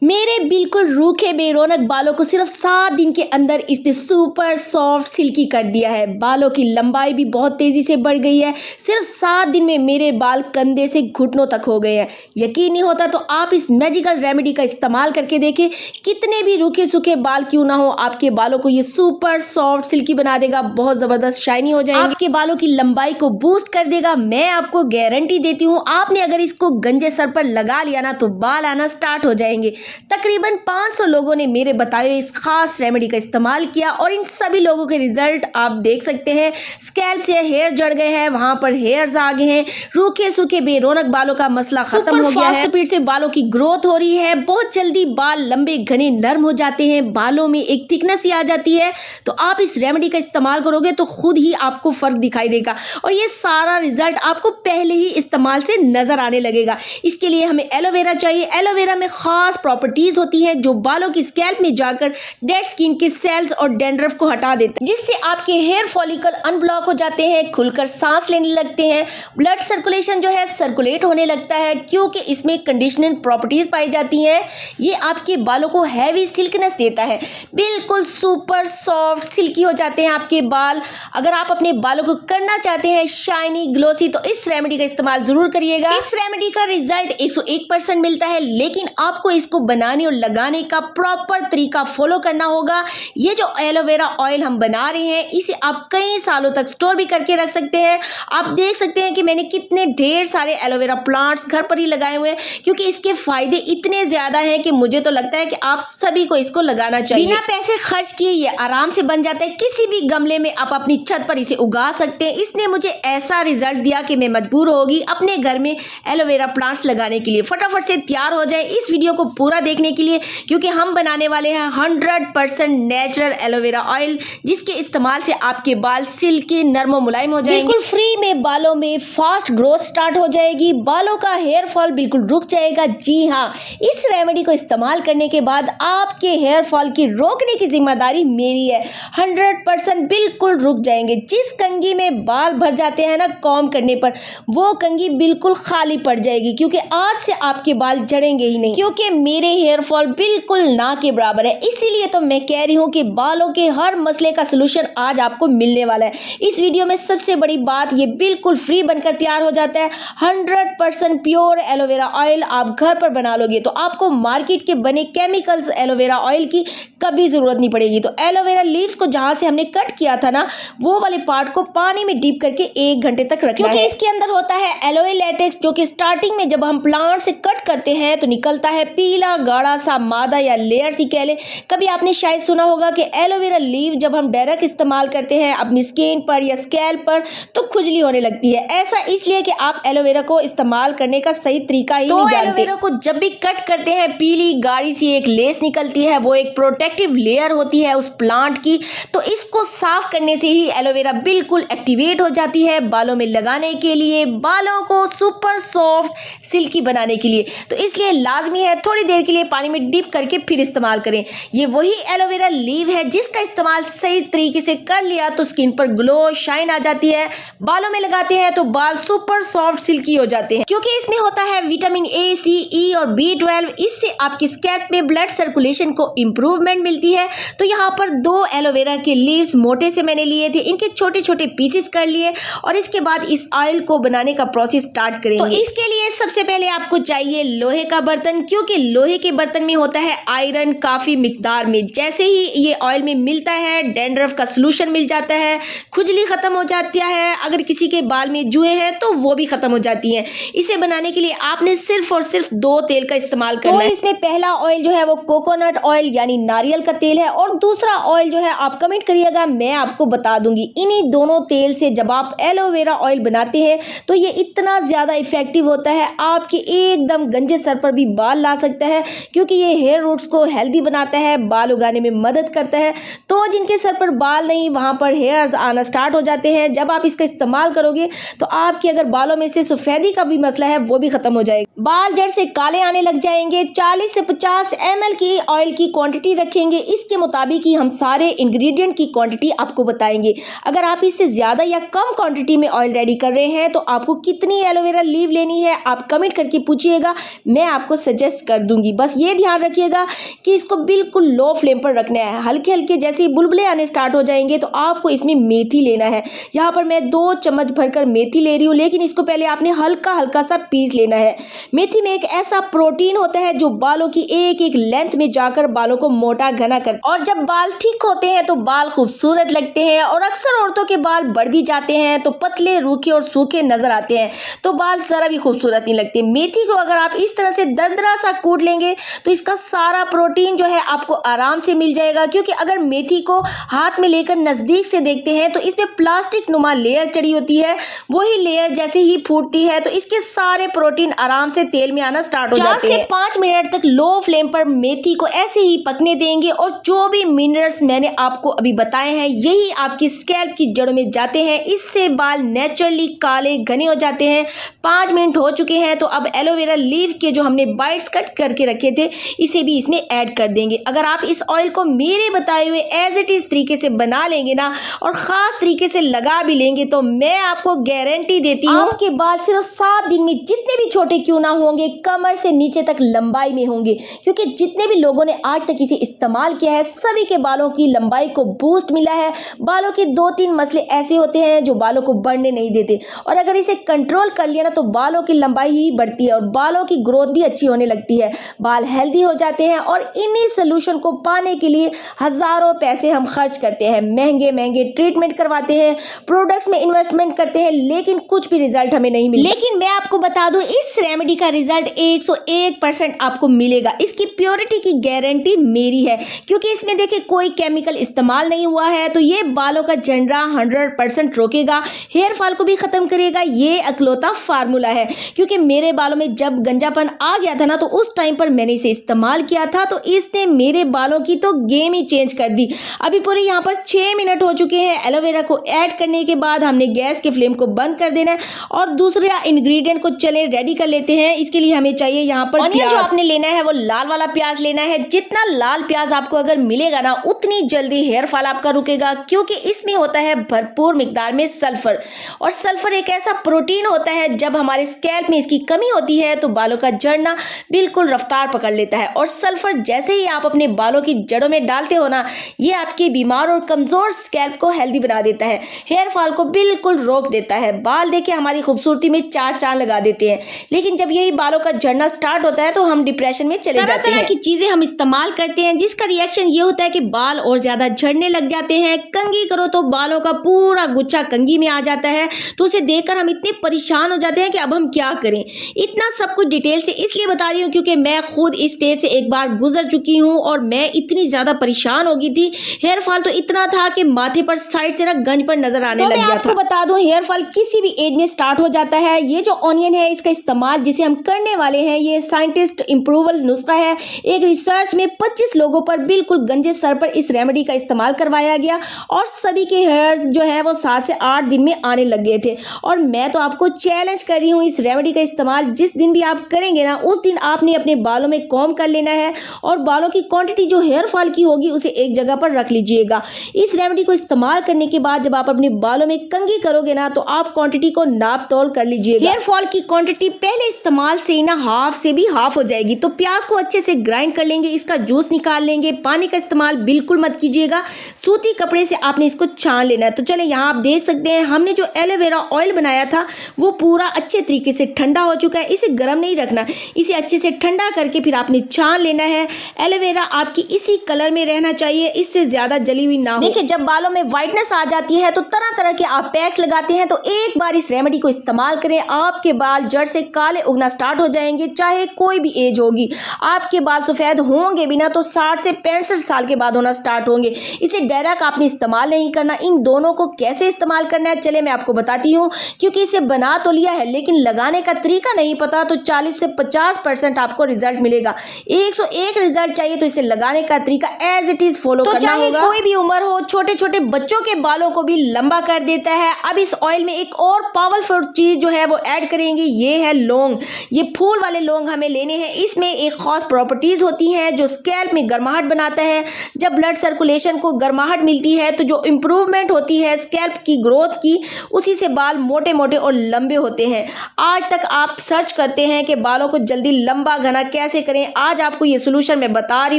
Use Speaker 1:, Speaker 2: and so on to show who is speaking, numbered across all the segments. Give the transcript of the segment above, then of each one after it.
Speaker 1: मेरे बिल्कुल रूखे बेरौनक बालों को सिर्फ 7 दिन के अंदर इसने सुपर सॉफ्ट सिल्की कर दिया है। बालों की लंबाई भी बहुत तेज़ी से बढ़ गई है। सिर्फ 7 दिन में मेरे बाल कंधे से घुटनों तक हो गए हैं। यकीन नहीं होता तो आप इस मैजिकल रेमेडी का इस्तेमाल करके देखें। कितने भी रूखे सूखे बाल क्यों ना हो, आपके बालों को ये सुपर सॉफ्ट सिल्की बना देगा। बहुत ज़बरदस्त शाइनी हो जाएंगे, आपके बालों की लंबाई को बूस्ट कर देगा। मैं आपको गारंटी देती हूँ, आपने अगर इसको गंजे सर पर लगा लिया ना तो बाल आना स्टार्ट हो जाएंगे। तकरीबन 500 लोगों ने मेरे बताए हुए इस खास रेमेडी का इस्तेमाल किया और इन सभी लोगों के रिजल्ट आप देख सकते हैं। स्कैल्प से हेयर जड़ गए हैं, वहां पर हेयर्स आ गए हैं, रूखे सूखे बेरौनक बालों का मसला खत्म हो गया है। स्पीड से बालों की ग्रोथ हो रही है, बहुत जल्दी बाल लंबे घने नर्म हो जाते हैं, बालों में एक थिकनेस ही आ जाती है। तो आप इस रेमेडी का इस्तेमाल करोगे तो खुद ही आपको फर्क दिखाई देगा और ये सारा रिजल्ट आपको पहले ही इस्तेमाल से नजर आने लगेगा। इसके लिए हमें एलोवेरा चाहिए। एलोवेरा में खास प्रॉपर्टीज होती है जो बालों की स्कैल्प में जाकर डेड स्किन के सेल्स और डैंड्रफ को हटा देते हैं, जिससे आपके हेयर फॉलिकल अनब्लॉक हो जाते हैं, खुलकर सांस लेने लगते हैं, ब्लड सर्कुलेशन जो है सर्कुलेट होने लगता है क्योंकि इसमें कंडीशनिंग प्रॉपर्टीज पाई जाती हैं। ये आपके बालों को हैवी सिल्कनेस देता है, बिल्कुल सुपर सॉफ्ट सिल्की हो जाते हैं आपके बाल। अगर आप अपने बालों को करना चाहते हैं शाइनी ग्लोसी तो इस रेमेडी का इस्तेमाल जरूर करिएगा। इस रेमेडी का रिजल्ट 101% मिलता है, लेकिन आपको इसको बनाने और लगाने का प्रॉपर तरीका फॉलो करना होगा। ये जो एलोवेरा ऑयल हम बना रहे हैं इसे आप कई सालों तक स्टोर भी करके रख सकते हैं। आप देख सकते हैं कि मैंने कितने ढेर सारे एलोवेरा प्लांट्स घर पर ही लगाए हुए हैं क्योंकि इसके फायदे इतने ज्यादा हैं कि मुझे तो लगता है कि आप सभी को इसको लगाना चाहिए। बिना पैसे खर्च किए ये आराम से बन जाता है। किसी भी गमले में आप अपनी छत पर इसे उगा सकते हैं। इसने मुझे ऐसा रिजल्ट दिया कि मैं मजबूर होगी अपने घर में एलोवेरा प्लांट्स लगाने के लिए। फटाफट से तैयार हो जाए इस वीडियो को पूरा देखने के लिए क्योंकि हम बनाने वाले हैं 100% नेचुरल एलोवेरा ऑयल, जिसके इस्तेमाल से आपके बाल सिल्की नरम और मुलायम हो जाएंगे। बिल्कुल फ्री में बालों में फास्ट ग्रोथ स्टार्ट हो जाएगी, बालों का हेयर फॉल बिल्कुल रुक जाएगा। जी हाँ, इस रेमेडी को इस्तेमाल करने के बाद आपके हेयर फॉल की रोकने की जिम्मेदारी मेरी है। 100% बिल्कुल रुक जाएंगे। जिस कंघी में बाल भर जाते हैं ना कॉम्ब करने पर, वो कंघी बिल्कुल खाली पड़ जाएगी क्योंकि आज से आपके बाल झड़ेंगे ही नहीं, क्योंकि मेरे हेयर फॉल बिल्कुल ना के बराबर है। इसीलिए तो मैं कह रही हूँ कि बालों के हर मसले का सलूशन आज आपको मिलने वाला है। इस वीडियो में सबसे बड़ी बात, ये बिल्कुल फ्री बनकर तैयार हो जाता है। 100% प्योर एलोवेरा ऑयल आप घर पर बना लोगे तो आपको मार्केट के बने केमिकल्स एलोवेरा ऑयल की कभी जरूरत नहीं पड़ेगी। तो एलोवेरा लीव्स को जहां से हमने कट किया था ना, वो वाले पार्ट को पानी में डीप करके 1 घंटे तक रखना है क्योंकि इसके अंदर होता है एलोए लेटेक्स, जो कि स्टार्टिंग में जब हम प्लांट से कट करते हैं तो निकलता है पीला गाढ़ा सा मादा या लेयर सी कह लें। कभी आपने शायद सुना होगा कि एलोवेरा लीव जब हम डायरेक्ट इस्तेमाल करते हैं अपनी स्किन पर या स्कैल्प पर तो खुजली होने लगती है। ऐसा इसलिए कि आप एलोवेरा को इस्तेमाल करने का सही तरीका ही नहीं जानते। एलोवेरा को जब भी कट करते हैं पीली गाढ़ी सी एक लेस निकलती है, वो एक प्रोटेक्टिव लेयर होती है उस प्लांट की। तो इसको साफ करने से ही एलोवेरा बिल्कुल एक्टिवेट हो जाती है बालों में लगाने के लिए, बालों को सुपर सॉफ्ट सिल्की बनाने के लिए। तो इसलिए लाजमी है थोड़ी देर के लिए पानी में डिप करके फिर इस्तेमाल करें। ये वही एलोवेरा लीव है जिसका इस्तेमाल सही तरीके से कर लिया तो स्किन पर ग्लो शाइन आ जाती है। बालों में लगाते हैं तो बाल सुपर सॉफ्ट सिल्की हो जाते हैं क्योंकि इसमें होता है विटामिन ए, सी, ई और B12। इससे आपकी स्कैल्प में ब्लड सर्कुलेशन को इम्प्रूवमेंट मिलती है। तो यहाँ पर 2 एलोवेरा के लीव्स मोटे से मैंने लिए थे, इनके छोटे छोटे पीसेस कर लिए और इसके बाद इस ऑयल को बनाने का प्रोसेस स्टार्ट करेंगे। तो इसके लिए सबसे पहले आपको चाहिए लोहे का बर्तन, क्योंकि लोहे के बर्तन में होता है आयरन काफी मिकदार में। जैसे ही ये ऑयल में मिलता है डैंड्रफ का सोल्यूशन मिल जाता है, खुजली खत्म हो जाती है, अगर किसी के बाल में जुए हैं तो वो भी खत्म हो जाती हैं। इसे बनाने के लिए आपने सिर्फ और सिर्फ 2 तेल का इस्तेमाल करना है। इसमें पहला ऑयल जो है वो कोकोनट ऑयल यानी नारियल का तेल है और दूसरा ऑयल जो है आप कमेंट करिएगा, मैं आपको बता दूंगी। इन्हीं दोनों तेल से जब आप एलोवेरा ऑयल बनाते हैं तो ये इतना ज्यादा इफेक्टिव होता है, आपके एकदम गंजे सर पर भी बाल ला सकता है क्योंकि ये हेयर रूट्स को हेल्दी बनाता है, बाल उगाने में मदद करता है। तो जिनके सर पर बाल नहीं वहां पर हेयर्स आना स्टार्ट हो जाते हैं, जब आप इसका इस्तेमाल करोगे तो आपके अगर बालों में से सफेदी का भी मसला है वो भी खत्म हो जाएगा। बाल जड़ से काले आने लग जाएंगे। 40 से 50 ml की ऑयल की क्वांटिटी रखेंगे, इसके मुताबिक ही हम सारे इंग्रेडिएंट की क्वांटिटी आपको बताएंगे। अगर आप इससे ज़्यादा या कम क्वांटिटी में ऑयल रेडी कर रहे हैं तो आपको कितनी एलोवेरा लीव लेनी है आप कमेंट करके पूछिएगा, मैं आपको सजेस्ट कर दूंगी। बस ये ध्यान रखिएगा कि इसको बिल्कुल लो फ्लेम पर रखना है। हल्के हल्के जैसे ही बुलबुले आने स्टार्ट हो जाएंगे तो आपको इसमें मेथी लेना है। यहाँ पर मैं 2 चम्मच भरकर मेथी ले रही हूँ, लेकिन इसको पहले आपने हल्का हल्का सा पीस लेना है। मेथी में एक ऐसा प्रोटीन होता है जो बालों की एक एक लेंथ में जाकर बालों को मोटा घना कर, और जब बाल थिक होते हैं तो बाल खूबसूरत लगते हैं, और अक्सर औरतों के बाल बढ़ भी जाते हैं तो पतले रूखे और सूखे नजर आते हैं, तो बाल जरा भी खूबसूरत नहीं लगते। मेथी को अगर आप इस तरह से दरदरा सा कूट लेंगे तो इसका सारा प्रोटीन जो है आपको आराम से मिल जाएगा, क्योंकि अगर मेथी को हाथ में लेकर नजदीक से देखते हैं तो इसमें प्लास्टिक नुमा लेयर चढ़ी होती है। वही लेयर जैसे ही फूटती है तो इसके सारे प्रोटीन आराम से तेल में आना स्टार्ट हो जाते हैं। 4 से 5 मिनट तक लो फ्लेम पर मेथी को ऐसे ही पकने देंगे, और जो भी मिनरल्स मैंने आपको अभी बताए हैं यही आपकी स्कैल्प की जड़ों में जाते हैं। इससे बाल नेचुरली काले घने हो जाते हैं। 5 मिनट हो चुके हैं तो अब एलोवेरा लीव के जो हमने बाइट्स कट करके रखे थे इसे भी इसमें ऐड कर देंगे। अगर आप इस ऑयल को मेरे बताए हुए एज इट इज तरीके से बना लेंगे ना, और खास तरीके से लगा भी लेंगे, तो मैं आपको गारंटी देती हूँ आपके बाल सिर्फ 7 दिन में जितने भी छोटे क्यों ना होंगे, कमर से नीचे तक लंबाई में होंगे। क्योंकि जितने भी लोगों ने आज तक इसे इस्तेमाल किया है सभी के बालों की लंबाई को बूस्ट मिला है। बालों के 2-3 मसले ऐसे होते हैं जो बालों को बढ़ने नहीं देते, और अगर इसे कंट्रोल कर लिया ना तो बालों की लंबाई ही बढ़ती है और बालों की ग्रोथ भी अच्छी होने लगती है, बाल हेल्दी हो जाते हैं। और इन्हीं सोल्यूशन को पाने के लिए हजारों पैसे हम खर्च करते हैं, महंगे महंगे ट्रीटमेंट करवाते हैं, प्रोडक्ट्स में इन्वेस्टमेंट करते हैं, लेकिन कुछ भी रिजल्ट हमें नहीं मिलता। लेकिन मैं आपको बता दूं इस रेमेडी का रिजल्ट 101% आपको मिलेगा। इसकी प्योरिटी की गारंटी मेरी है, क्योंकि इसमें देखिए कोई केमिकल इस्तेमाल नहीं हुआ है, तो ये बालों का झड़ना 100% रोकेगा, हेयर फॉल को भी खत्म करेगा। ये अकलौता फार्मूला है, क्योंकि मेरे बालों में जब गंजापन आ गया था ना तो उस टाइम पर मैंने इसे इस्तेमाल किया था, तो इसने मेरे बालों की तो गेम ही चेंज कर दी। अभी पूरे यहाँ पर 6 मिनट हो चुके हैं। एलोवेरा को ऐड करने के बाद हमने गैस के फ्लेम को बंद कर देना है और दूसरा इंग्रेडिएंट को चले रेडी कर लेते हैं। इसके लिए हमें चाहिए यहाँ पर प्याज। जो आपने लेना है वो लाल वाला प्याज लेना है। जितना लाल प्याज आपको अगर मिलेगा ना उतनी जल्दी हेयर फॉल आपका रुकेगा, क्योंकि इसमें होता है भरपूर मिकदार में सल्फर, और सल्फर एक ऐसा प्रोटीन होता है जब हमारे स्कैल्प में इसकी कमी होती है तो बालों का झड़ना बिल्कुल रफ्तार पकड़ लेता है। और सल्फर जैसे ही आप अपने बालों की जड़ों में डालते हो ना, ये आपके बीमार और कमजोर स्कैल्प को हेल्दी बना देता है, हेयर फॉल को बिल्कुल रोक देता है। बाल देखिए हमारी खूबसूरती में 4 चांद लगा देते हैं, लेकिन जब यही बालों का झड़ना स्टार्ट होता है तो हम डिप्रेशन में चले जाते हैं। की चीजें हम इस्तेमाल करते हैं जिसका रिएक्शन ये होता है कि बाल और ज्यादा झड़ने लग जाते हैं। कंघी करो तो बालों का पूरा गुच्छा कंघी में आ जाता है, तो उसे देखकर हम इतने परेशान हो जाते हैं कि अब हम क्या करें। इतना सब कुछ डिटेल से इसलिए बता रही हूँ क्योंकि मैं खुद इस स्टेज से एक बार गुजर चुकी हूँ, और मैं इतनी ज्यादा परेशान हो गई थी। हेयर फॉल तो इतना था कि माथे पर साइड से ना गंज पर नजर आने लग गया था। मैं आपको बता दूं हेयर फॉल किसी भी एज में स्टार्ट हो जाता है। ये जो ऑनियन है इसका इस्तेमाल जिसे हम करने वाले हैं ये साइंटिस्ट इंप्रूवल नुस्खा है। एक रिसर्च में 25 लोगों पर बिल्कुल गंजे सर पर इस रेमेडी का इस्तेमाल करवाया गया, और सभी के हेयर्स जो है वो 7 से 8 दिन में आने लग गए थे। और मैं तो आपको चैलेंज कर रही हूँ, इस रेमेडी का इस्तेमाल जिस दिन भी आप करेंगे ना उस दिन आपने अपने बालों में कॉम्ब कर लेना है, और बालों की क्वांटिटी जो हेयर फॉल की होगी उसे एक जगह पर रख लीजिएगा। इस रेमेडी को इस्तेमाल करने के बाद जब आप अपने बालों में कंघी करोगे ना तो आप क्वांटिटी को नाप तोल कर लीजिएगा। हेयर फॉल की क्वांटिटी पहले इस्तेमाल से ना हाफ से भी हाफ हो जाएगी। तो प्याज को अच्छे से ग्राइंड कर लेंगे, इसका जूस निकाल लेंगे। पानी का इस्तेमाल बिल्कुल मत कीजिएगा, सूती कपड़े से आपने इसको छान लेना है। तो चले यहाँ आप देख सकते हैं हमने जो एलोवेरा ऑयल बनाया था वो पूरा अच्छे तरीके से ठंडा हो चुका है। इसे गर्म नहीं रखना, इसे अच्छे से ठंडा करके फिर आपने छान लेना है। एलोवेरा आपकी इसी कलर में रहना चाहिए, इससे ज्यादा जली हुई ना हो। देखिए जब बालों में व्हाइटनेस आ जाती है तो तरह तरह के आप पैक्स लगाते हैं, तो एक बार इस रेमेडी को इस्तेमाल करें, आपके बाल जड़ से काले उगना स्टार्ट हो जाएंगे। चाहे कोई भी एज होगी, आपके बाल सफेद होंगे भी ना तो 60 से 65 साल के बाद होना स्टार्ट होंगे। इसे डायरेक्ट आपने इस्तेमाल नहीं करना। इन दोनों को कैसे इस्तेमाल करना है चले मैं आपको बताती हूँ, क्योंकि इसे बना तो लिया है लेकिन लगाने का तरीका नहीं पता, तो 40 से 50% आपको रिजल्ट मिलेगा। 101 रिजल्ट चाहिए तो इसे लगाने का तरीका एज इट इज फॉलो करना होगा। कोई भी उम्र हो, छोटे छोटे बच्चों के बालों को भी लंबा कर देता है। अब इस ऑयल में एक और पावरफुल चीज जो है वो ऐड करेंगे, ये है लौंग। ये फूल वाले लौंग हमें लेने हैं। इसमें एक खास प्रॉपर्टीज़ होती हैं जो स्कैल्प में गर्माहट बनाता है। जब ब्लड सर्कुलेशन को गर्माहट मिलती है तो जो इम्प्रूवमेंट होती है स्कैल्प की ग्रोथ की, उसी से बाल मोटे मोटे और लंबे होते हैं। आज तक आप सर्च करते हैं कि बालों को जल्दी लंबा घना कैसे करें, आज आपको ये सोल्यूशन मैं बता रही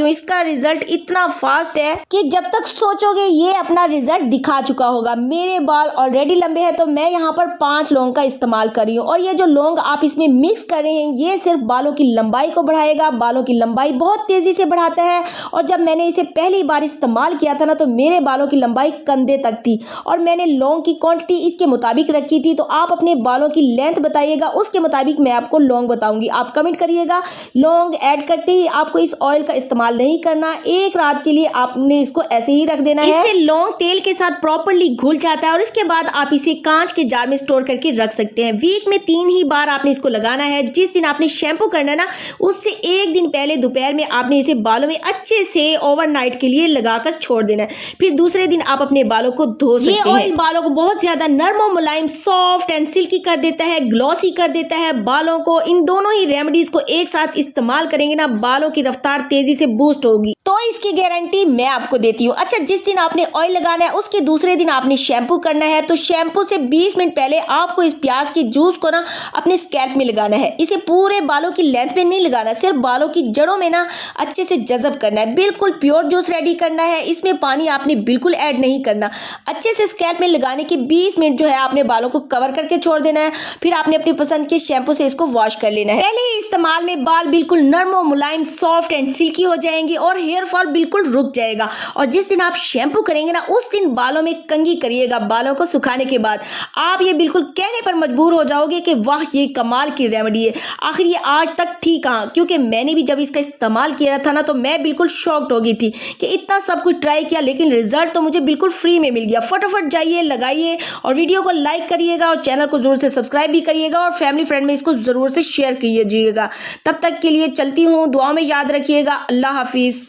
Speaker 1: हूँ। इसका रिजल्ट इतना फास्ट है कि जब तक सोचोगे ये अपना रिजल्ट दिखा चुका होगा। मेरे बाल ऑलरेडी लंबे हैं तो मैं यहाँ पर 5 लौंग का इस्तेमाल कर रही हूँ, और ये जो लौंग आप इसमें मिक्स कर रहे हैं ये सिर्फ बालों की लंबाई को बढ़ाएगा। बालों की लंबाई बहुत तेजी से बढ़ाता है, और जब मैंने इसे पहली बार इस्तेमाल किया था ना तो मेरे बालों की लंबाई कंधे तक थी, और मैंने लौंग की क्वांटिटी इसके मुताबिक रखी थी। तो आप अपने बालों की लेंथ बताइएगा, उसके मुताबिक मैं आपको लौंग बताऊंगी। आप कमेंट करिएगा। लौंग ऐड करते ही आपको इस ऑयल का इस्तेमाल नहीं करना, एक रात के लिए आपने इसको ऐसे ही रख देना है। इससे लौंग तेल के साथ प्रॉपर्ली घुल जाता है, और इसके बाद आप इसे कांच के जार में स्टोर करके रख सकते हैं। वीक में 3 ही बार आपने इसको लगाना है। जिस दिन आपने शैम्पू करना है ना उससे एक दिन पहले दोपहर में आपने इसे बालों में अच्छे से ओवरनाइट के लिए लगाकर छोड़ देना है। फिर दूसरे दिन आप अपने बालों को धो सकते हैं। ये ऑयल बालों को बहुत ज्यादा नर्म और मुलायम, सॉफ्ट एंड सिल्की कर देता है, ग्लॉसी कर देता है बालों को। इन दोनों ही रेमेडीज को एक साथ इस्तेमाल करेंगे ना बालों की रफ्तार तेजी से बूस्ट होगी, तो इसकी गारंटी मैं आपको देती हूँ। अच्छा, जिस दिन आपने ऑयल लगाना है उसके दूसरे दिन आपने शैम्पू करना है, तो शैम्पू से 20 मिनट पहले आपको इस प्याज के जूस को ना अपने स्कैल्प में लगाना है। इसे पूरे बालों की लेंथ में नहीं लगाना, सिर्फ बालों की जड़ों में ना अच्छे से जज़ब करना है। बिल्कुल प्योर जूस रेडी करना है, इसमें पानी आपने बिल्कुल ऐड नहीं करना। अच्छे से स्कैल्प में लगाने के 20 मिनट जो है आपने बालों को कवर करके छोड़ देना है। फिर आपने अपनी पसंद के शैम्पू से इसको वॉश कर लेना है। पहले ही इस्तेमाल में बाल बिल्कुल नर्म और मुलायम, सॉफ्ट एंड सिल्की हो जाएंगे और हेयर फॉल बिल्कुल रुक जाएगा। और जिस दिन आप शैम्पू करेंगे ना उस दिन बालों में कंघी करिएगा। बालों को सुखाने के बाद आप ये बिल्कुल कहने पर मजबूर हो जाओगे कि वाह ये कमाल की रेमेडी है। आखिर ये आज तक थी कहाँ, क्योंकि मैंने भी जब इसका इस्तेमाल किया था ना तो मैं बिल्कुल शॉक्ड हो गई थी कि इतना सब कुछ ट्राई किया लेकिन रिजल्ट तो मुझे बिल्कुल फ्री में मिल गया। फटाफट जाइए, लगाइए और वीडियो को लाइक करिएगा और चैनल को जरूर से सब्सक्राइब भी करिएगा और फैमिली फ्रेंड में इसको जरूर से शेयर कीजिएगा। तब तक के लिए चलती हूँ, दुआ में याद रखिएगा। अल्लाह हाफिज़।